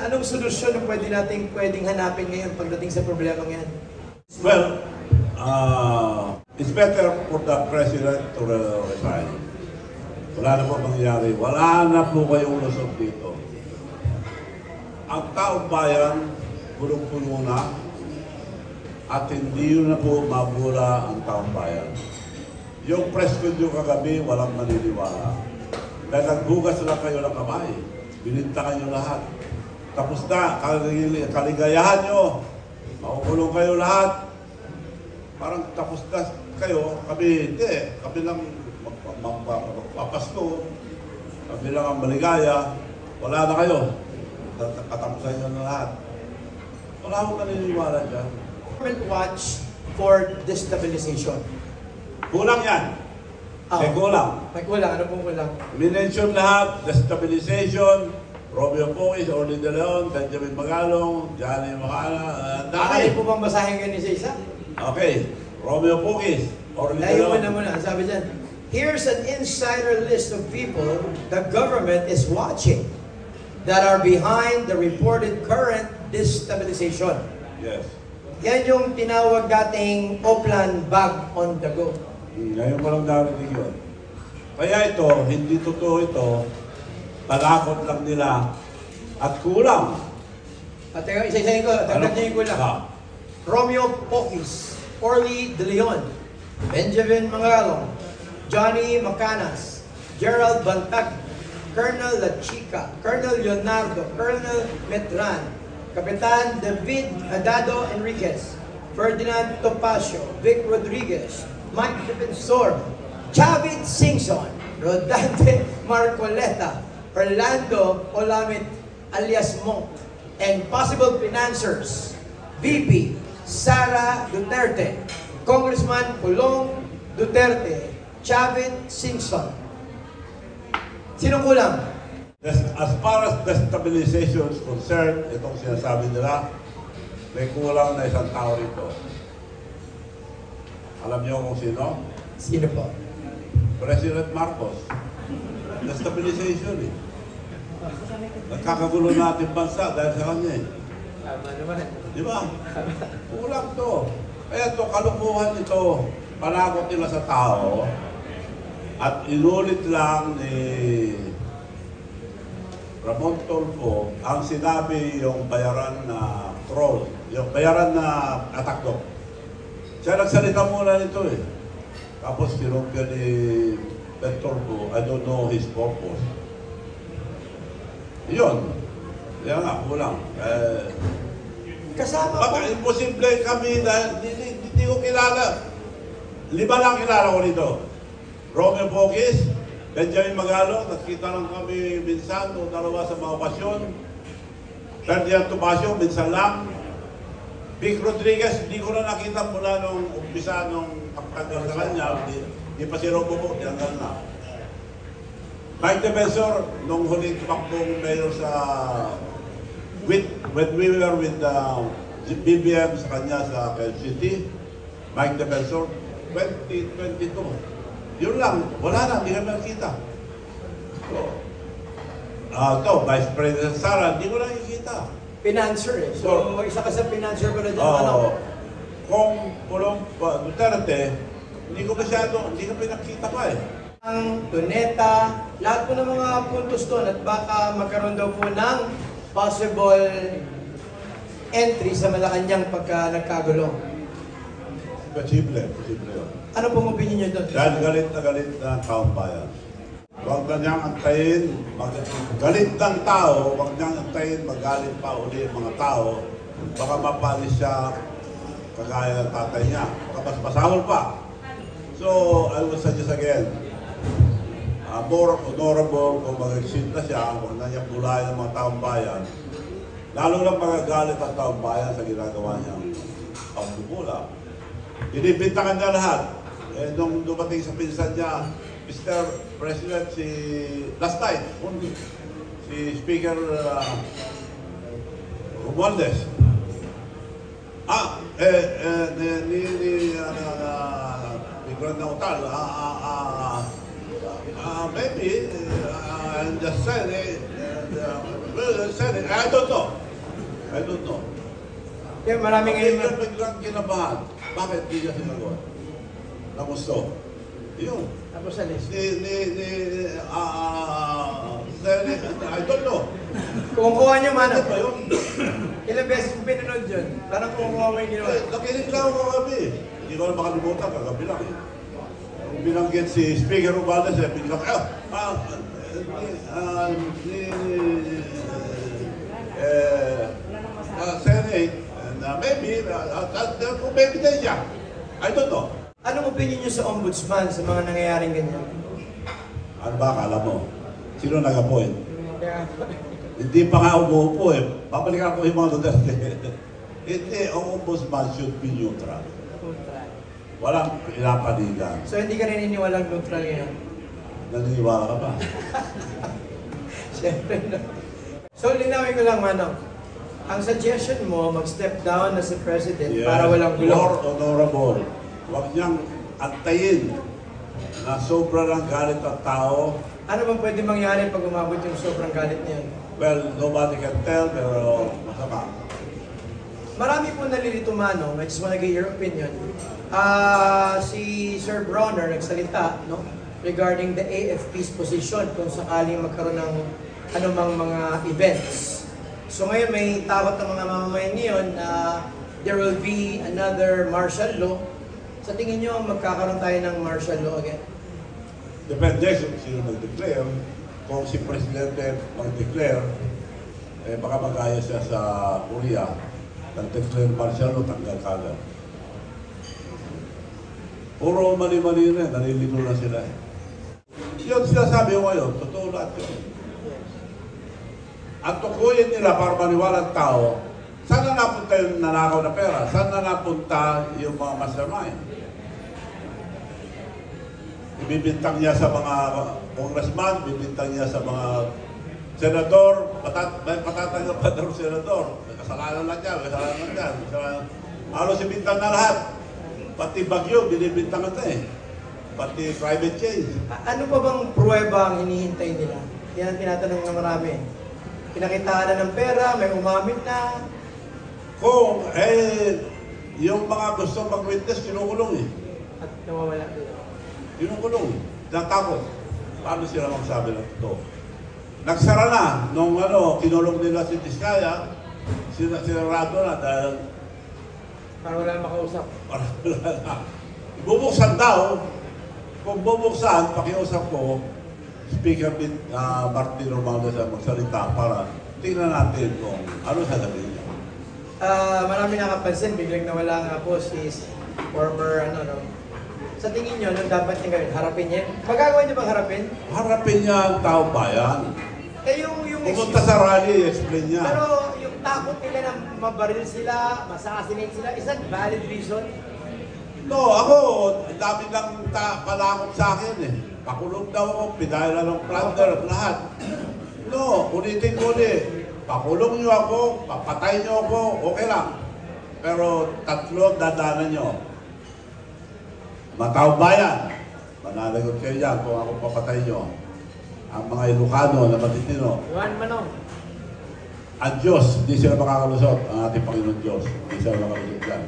anong solusyon na pwedeng hanapin ngayon pagdating sa problema ngayon? Well, it's better for the President to resign. Wala na po mangyayari. Wala na po kayong lusot dito. Ang taong bayan, pulong-pulo na, at hindi yun na po mabula ang taong bayan. Yung press con yung kagabi, walang maniniwala. Dahil nagbugas na kayo ng kamay. Binintakan nyo lahat. Tapos na, kaligayahan nyo. Makukulong kayo lahat. Parang tapos na kayo, kami hindi. Kami lang magpapasko. Kami lang ang maligaya. Wala na kayo. Katapusan nyo na lahat. Wala akong naniniwala dyan. Government watch for destabilization. Kulang yan. May kulang. May kulang. Ano pong kulang? Minention lahat, destabilization, Romeo Poquis, Orly De Leon, Benjamin Magalong, Johnny Macana, Kaya po bang basahin kayo ni isa? Okay. Romeo Poquis, Orly De Leon. Layo muna. Sabi dyan, here's an insider list of people the government is watching that are behind the reported current destabilization. Yes. Yan yung tinawag dating Oplan bag on the go. Ngayon ko lang narinig yun. Kaya ito, hindi totoo ito, palakot lang nila at kulang. At isa-isahin ko, tagdag niyo yung kulang. Romeo Poquis, Orly De Leon, Benjamin Mangalong, Johnny Macanas, Gerald Bantag, Colonel La Chica, Colonel Leonardo, Colonel Metran, Kapitan David Adado Enriquez, Ferdinand Topacio, Vic Rodriguez, Mike Defensor, Chavit Singson, Rodante Marcoleta, Orlando Olamit alias Monk, and possible financiers, VP Sara Duterte, Congressman Pulong Duterte, Chavit Singson. Sinong kulang? As far as destabilization is concerned, itong sinasabi nila, may kulang na isang tao rito. Alam niyo kung sino? Sino po? President Marcos. Destabilization eh. Nagkakagulo natin bansa dahil sa kanya eh. Tama naman. Di ba? Kulang to. Kaya to, kalukuhan ito. Panakot nila sa tao. At inulit lang ni Ramon Tulfo ang sinabi yung bayaran na troll, yung bayaran na attack dog. Siya nagsalita muna nito eh. Tapos kinumpya ni Tulfo, I don't know his purpose. Yun. Yan nga, kulang. Kasama Baka imposible kami dahil hindi ko kilala. 5 lang kilala ko nito. Romeo Poquis, Benjamin Magalong, nakita lang kami minsan o dalawa sa mga okasyon. Ferdinand Topacio, minsan lang. Vic Rodriguez, hindi ko na nakita mula nung umpisa nung pagtagal sa kanya. Hindi pa si Robo po, tinanggal na. Mike Defensor, nung huling tumakbong mayor sa... When we were with BBM sa kanya sa Quezon City, Mike Defensor, 2022. Yun lang, wala na, hindi kami nakita. So, Vice President Sara, hindi ko nakikita. Financer eh. So, isa ka sa financer ko na dyan. Kung Pulong Duterte, hindi ko pinakita pa eh. Ang Doneta, lahat po ng mga puntos doon at baka magkaroon daw po ng possible entry sa Malacanang pagka nagkagulo. Posible yun. Ano pong opinion niyo doon? Dahil galit na ang taong bayan. Huwag na niyang antayin, galit ng tao, huwag niyang antayin, magalit pa uli ang mga tao. Baka mapalis siya kagaya ng tatay niya. Baka mas masahol pa. So, I will suggest again, more honorable kung mag-exit na siya, huwag na niya bulayan ng mga taong bayan. Lalo lang magagalit ang taong bayan sa ginagawa niyang pagpupula. Inibintangan niya lahat. Eh, nung dumating sa pinsan niya, Mr. President, last night, si Speaker Romualdez. Migran na utal. Maybe, I'm just saying, Well, Senate, I don't know. I don't know. Kaya marami ngayon. Ngayon biglang kinabahan. Bakit di niya sinagot? Na gusto. Yun. Tapos alis. Senate, I don't know. Kumukuha niyo man. Ano ba yun? Ilang beses mo pinanood yun? Parang kumukuha mo yung ginawa. Nakinig lang ako kagabi. Hindi ko na makalimutan, kagabi lang. Nung binanggit si Speaker Romualdez, biglang, Senate, maybe din siya. I don't know. Anong opinion niyo sa ombudsman sa mga nangyayaring ganyan? Ano ba akala mo? Sino nag-appoint? Kaya, Hindi pa nga umuupo eh. Babalikan ko yung mga Duterte. Hindi, ang ombudsman should be neutral. Walang pinapanigan. so hindi ka naniniwalang neutral ngayon? Naniniwala ka ba? Siyempre no. So linawin ko lang, Manong. Ang suggestion mo, mag-step down na si President para walang gulo. More honorable. Huwag niyang antayin na sobra ng galit ang tao. Ano bang pwede mangyari pag umabot yung sobrang galit niya? Well, nobody can tell, pero masama. Marami po nalilito, Manong. I just wanna get your opinion. Si Sir Bronner nagsalita, no, regarding the AFP's position kung sakaling magkaroon ng anumang mga events. So ngayon may takot ng mga mamamayan ngayon na there will be another martial law. Sa tingin nyo, magkakaroon tayo ng martial law again? Depende kung sino mag-declare. Kung si Presidente mag-declare, eh baka mag-aya siya sa Korea. Nag-declare martial law, tanggal kagad. Puro mali-mali na, nalilino na sila. Yun sinasabi ko ngayon, totoo lahat yun. At tukuyin nila para maniwala ang tao, saan na napunta yung nanakaw na pera? Saan na napunta yung mga mastermind? Ibibintang niya sa mga congressman, ibibintang niya sa mga senador, patatanggap pa daw senador. Kasalanan lang yan, kasalanan lang yan. Halos ibintang na lahat. Pati bagyo, binibintang ito eh. Pati private change. Ano pa bang pruweba ang hinihintay nila? Yan ang tinatanong ng marami. Pinakitaan na ng pera, may umamit na. Kung, yung mga gusto mag-witness, kinukulong eh. At nawawala nila. Kinukulong eh. Natakot. Paano sila magsabi ng totoo? Nagsara na. Nung kinulong nila si Tiskaya, sinarado na dahil Para wala nang makausap. bubuksan daw. Kung bubuksan, pakiusap ko, Speaker Martin Romualdez ang magsalita para tingnan natin kung ano sasabihin niya. Marami nakapansin, biglang nawala nga po si former, Sa tingin nyo, anong dapat niya gawin? Harapin niya? Magagawa niya bang harapin? Harapin niya ang tao bayan. Yung Pumunta sa rally, explain niya. Pero yung takot nila na mabaril sila, ma-assassinate sila, is that valid reason? No, ako, dami lang palakot sa akin eh. Pakulong daw ako, pinahila ng plunder, lahat. No, ulitin ko ulit. Pakulong niyo ako, papatay niyo ako, okay lang. Pero tatlo dadanan niyo. Mataong bayan, mananagot kayo dyan kung ako papatay niyo. Ang mga Ilocano na matitino. Juan Manong. Ang Diyos, hindi sila makakalusot. Ang ating Panginoon Diyos, hindi sila makalusot dyan.